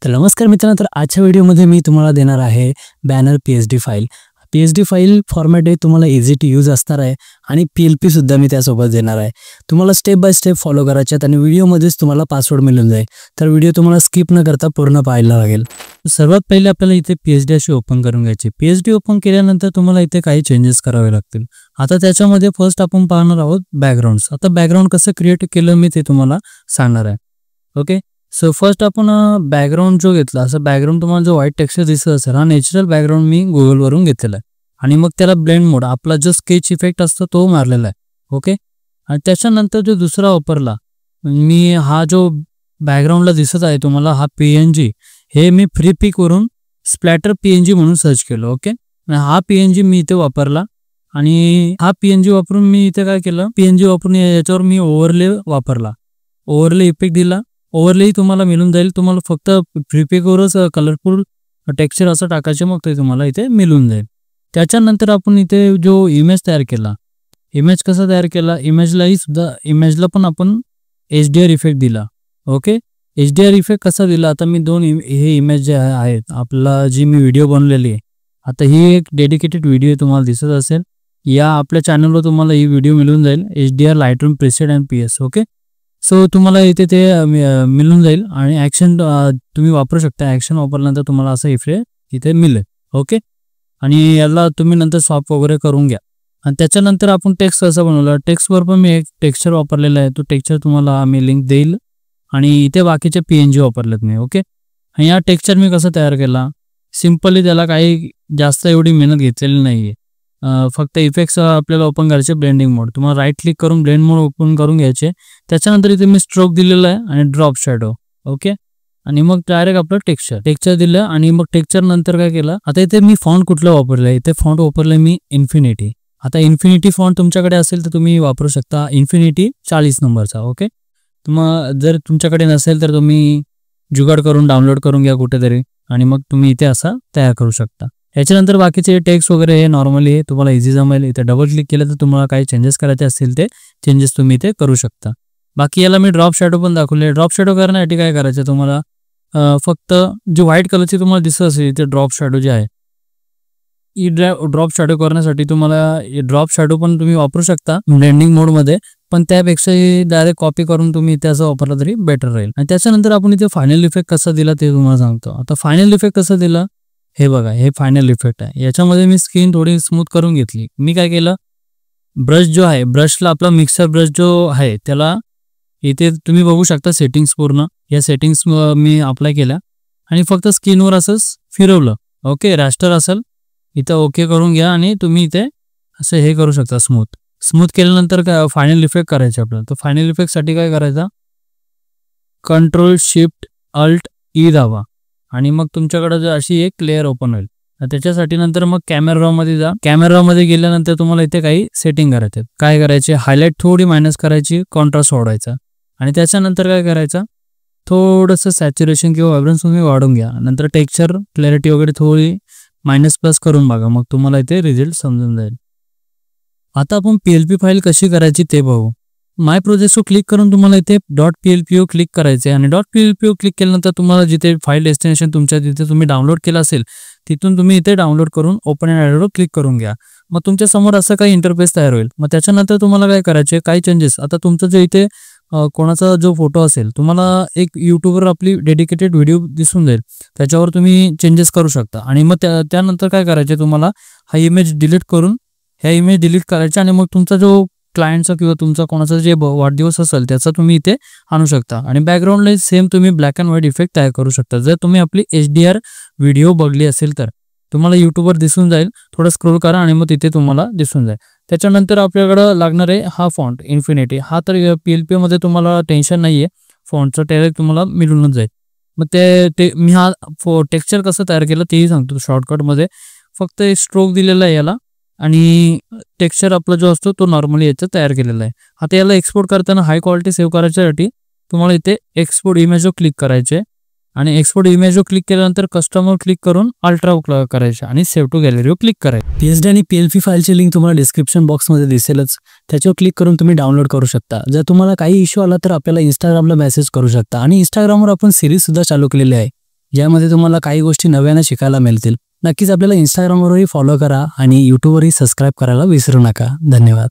तर नमस्कार मित्रांनो, तर आजच्या व्हिडिओमध्ये मी तुम्हाला देणार आहे banner PhD file. PhD file format आहे तुम्हाला इझी टू यूज असणार आहे आणि पीएलपी सुद्धा मी त्यासोबत देणार आहे. तुम्हाला स्टेप बाय स्टेप फॉलो करायचे आहेत आणि व्हिडिओमध्येच तुम्हाला पासवर्ड मिळून जाईल. तर व्हिडिओ तुम्हाला स्किप न करता पूर्ण पाहायला लागेल. सर्वात पहिले आपल्याला इथे पीएचडी अशी ओपन करून घ्यायची. पीएचडी ओपन केल्यानंतर तुम्हाला इथे काही चेंजेस करावे लागतील. आता त्याच्यामध्ये फर्स्ट आपण पाहणार आहोत बॅकग्राऊंड्स. आता बॅकग्राऊंड कसं क्रिएट केलं मी ते तुम्हाला सांगणार आहे. ओके, सो फर्स्ट आपण बॅकग्राऊंड जो घेतला, असं बॅकग्राऊंड तुम्हाला जो व्हाईट टेक्स्चर दिसत असेल, हा नॅचरल बॅकग्राऊंड मी गुगलवरून घेतलेला आहे आणि मग त्याला ब्लेंड मोड, आपला जो स्केच इफेक्ट असतो तो मारलेला आहे. ओके, आणि त्याच्यानंतर जो दुसरा वापरला मी, हा जो बॅकग्राऊंडला दिसत आहे तुम्हाला, हा पीएनजी, हे मी फ्री पिक वरून स्प्लॅटर पीएनजी म्हणून सर्च केलं. ओके, हा पीएनजी मी इथे वापरला आणि हा पीएनजी वापरून मी इथे काय केलं, पीएनजी वापरून याच्यावर मी ओव्हरले वापरला, ओव्हरले इफेक्ट दिला. ओव्हरलेही तुम्हाला मिळून जाईल. तुम्हाला फक्त प्रीपिकवरच कलरफुल टेक्स्चर असं टाकायचे, मग ते तुम्हाला इथे मिळून जाईल. त्याच्यानंतर आपण इथे जो इमेज तयार केला, इमेज कसा तयार केला, इमेजला पण आपण HDR इफेक्ट दिला. ओके, HDR इफेक्ट कसा दिला, आता मी हे इमेज जे आहेत, आपला जी मी व्हिडिओ बनवलेली आहे, आता ही एक डेडिकेटेड व्हिडिओ तुम्हाला दिसत असेल, या आपल्या चॅनलवर तुम्हाला ही व्हिडिओ मिळून जाईल, HDR Lightroom preset and PS. Okay, so तुम्हाला इथे ते मिळून जाईल आणि ॲक्शन तुम्ही वापरू शकता. ॲक्शन वापरल्यानंतर तुम्हाला असं इफेक्ट इथे मिळेल. ओके, आणि याला तुम्ही नंतर स्वॅप वगैरे करून घ्या. आणि त्याच्यानंतर आपण टेक्स्ट कसं बनवलं, टेक्स्टवर पण मी एक टेक्स्चर वापरलेला आहे, तो टेक्स्चर तुम्हाला आम्ही लिंक देईल आणि इथे बाकीचे PNG वापरलेत मी. ओके, आणि या टेक्स्चर मी कसं तयार केला, सिम्पली त्याला काही जास्त एवढी मेहनत घेतलेली नाही आहे. फक्त इफेक्ट्स आपल्याला ओपन करायचे, ब्लेंडिंग मोड, तुम्हाला राईट क्लिक करून ब्लेंड मोड ओपन करून घ्यायचे. त्याच्यानंतर इथे मी स्ट्रोक दिलेला आहे आणि ड्रॉप शॅडो. ओके, आणि मग डायरेक्ट आपलं टेक्स्चर दिलं आणि मग टेक्स्चर नंतर काय केलं, आता इथे मी फॉन्ट कुठलं वापरलं आहे, इथे फॉन्ट वापरलं मी इन्फिनिटी. आता इन्फिनिटी फॉन्ट तुमच्याकडे असेल तर तुम्ही वापरू शकता इन्फिनिटी 40 नंबरचा. ओके, मग जर तुमच्याकडे नसेल तर तुम्ही जुगाड करून डाउनलोड करून घ्या कुठेतरी आणि मग तुम्ही इथे असा तयार करू शकता. याच्यानंतर बाकीचे टेक्स्ट वगैरे हे नॉर्मली तुम्हाला इझी जमेल. इथे डबल क्लिक केलं तर तुम्हाला काही चेंजेस करायचे असतील ते चेंजेस तुम्ही इथे करू शकता. बाकी याला मी ड्रॉप शॅडो पण दाखवले. ड्रॉप शॅडो करण्यासाठी काय करायचं, तुम्हाला फक्त जे व्हाईट कलरची तुम्हाला दिसत असेल इथे ड्रॉप शॅडो जे आहे, ही ड्रॉप शॅडो करण्यासाठी तुम्हाला ड्रॉप शॅडो पण तुम्ही वापरू शकता ब्लेंडिंग मोडमध्ये, पण त्यापेक्षा डायरेक्ट कॉपी करून तुम्ही इथे असं वापरलं तरी बेटर राहील. आणि त्याच्यानंतर आपण इथे फायनल इफेक्ट कसा दिला ते तुम्हाला सांगतो. आता फायनल इफेक्ट कसा दिला, हे बघा, हे फायनल इफेक्ट आहे. याच्यामध्ये मी स्किन थोडी स्मूथ करून घेतली. मी काय केलं, ब्रश जो आहे, ब्रशला आपला मिक्सर ब्रश जो आहे त्याला इथे तुम्ही बघू शकता सेटिंग्स, पूर्ण या सेटिंग्स मी अप्लाय केल्या आणि फक्त स्किनवर असंच फिरवलं. ओके, रॅस्टर असेल इथं ओके करून घ्या आणि तुम्ही इथे असं हे करू शकता स्मूथ केल्यानंतर काय फायनल इफेक्ट करायचे आपल्याला. तर फायनल इफेक्टसाठी काय करायचा, Ctrl+Shift+Alt+E दाबा आणि मग तुमच्याकडे अशी एक लेअर ओपन होईल. त्याच्यासाठी नंतर मग कॅमेरा रॉ मध्ये जा. कॅमेरा रॉ मध्ये गेल्यानंतर तुम्हाला इथे काही सेटिंग करायचे. काय करायचे, हायलाइट थोडी मायनस करायची, कॉन्ट्रास्ट वाढवायचा आणि त्याच्यानंतर काय करायचं, थोडंसं सॅच्युरेशन किंवा व्हायब्रन्स तुम्ही वाढवून घ्या. नंतर टेक्स्चर क्लॅरिटी वगैरे थोडी मायनस प्लस करून बघा, मग तुम्हाला इथे रिझल्ट समजून जाईल. आता आपण PLP फाईल कशी करायची ते बघू. माय प्रोजेक्टवर क्लिक करून तुम्हाला इथे .plpo क्लिक करायचे आणि .plpo क्लिक केल्यानंतर तुम्हाला जिथे फाईल डेस्टिनेशन तुमच्या जिथे तुम्ही डाउनलोड केलं असेल तिथून तुम्ही इथे डाउनलोड करून ओपन अँड ॲडवर क्लिक करून घ्या. मग तुमच्या समोर असं काही इंटरफेस तयार होईल. मग त्याच्यानंतर तुम्हाला काय करायचे, काही चेंजेस, आता तुमचं जे इथे कोणाचा जो फोटो असेल, तुम्हाला एक यूट्यूबवर आपली डेडिकेटेड व्हिडिओ दिसून जाईल, त्याच्यावर तुम्ही चेंजेस करू शकता. आणि मग त्यानंतर काय करायचे, तुम्हाला हा इमेज डिलीट करून ह्या इमेज डिलीट करायच्या आणि मग तुमचा जो क्लायंटचा किंवा तुमचा कोणाचा जे वाढदिवस असेल त्याचा तुम्ही इथे आणू शकता आणि बॅकग्राऊंडला सेम तुम्ही ब्लॅक अँड व्हाईट इफेक्ट तयार करू शकता. जर तुम्ही आपली HDR व्हिडिओ बघली असेल तर तुम्हाला यूट्यूबवर दिसून जाईल. थोडं स्क्रोल करा आणि मग तिथे तुम्हाला दिसून जाईल. त्याच्यानंतर आपल्याकडं लागणार आहे हा फॉन्ट इन्फिनिटी. हा तर PLP मध्ये तुम्हाला टेन्शन नाही आहे, फॉन्टचं डायरेक्ट तुम्हाला मिळूनच जाईल. मग ते मी हा टेक्स्चर कसं तयार केलं तेही सांगतो शॉर्टकटमध्ये. फक्त एक स्ट्रोक दिलेला आहे याला आणि टेक्स्चर आपला जो असतो तो नॉर्मली याचा तयार केलेला आहे. आता याला एक्सपोर्ट करताना हाय क्वालिटी सेव्ह करायच्यासाठी तुम्हाला इथे एक्सपोर्ट इमेजवर क्लिक करायचे आणि एक्सपोर्ट इमेजवर क्लिक केल्यानंतर कस्टमर क्लिक करून अल्ट्रा करायचे आणि सेव्ह टू गॅलरीवर क्लिक करायचे. PHD आणि PLP फाईलची लिंक तुम्हाला डिस्क्रिप्शन बॉक्समध्ये दिसेलच, त्याच्यावर क्लिक करून तुम्ही डाउनलोड करू शकता. जर तुम्हाला काही इश्यू आला तर आपल्याला इंस्टाग्रामला मेसेज करू शकता आणि इंस्टाग्रामवर आपण सिरीज सुद्धा चालू केलेली आहे. ज्यामध्ये तुम्हाला काही गोष्टी नव्याने शिकायला मिळतील. नक्कीच आपल्याला इंस्टाग्रामवरही फॉलो करा आणि यूट्यूबवरही सबस्क्राईब करायला विसरू नका. धन्यवाद.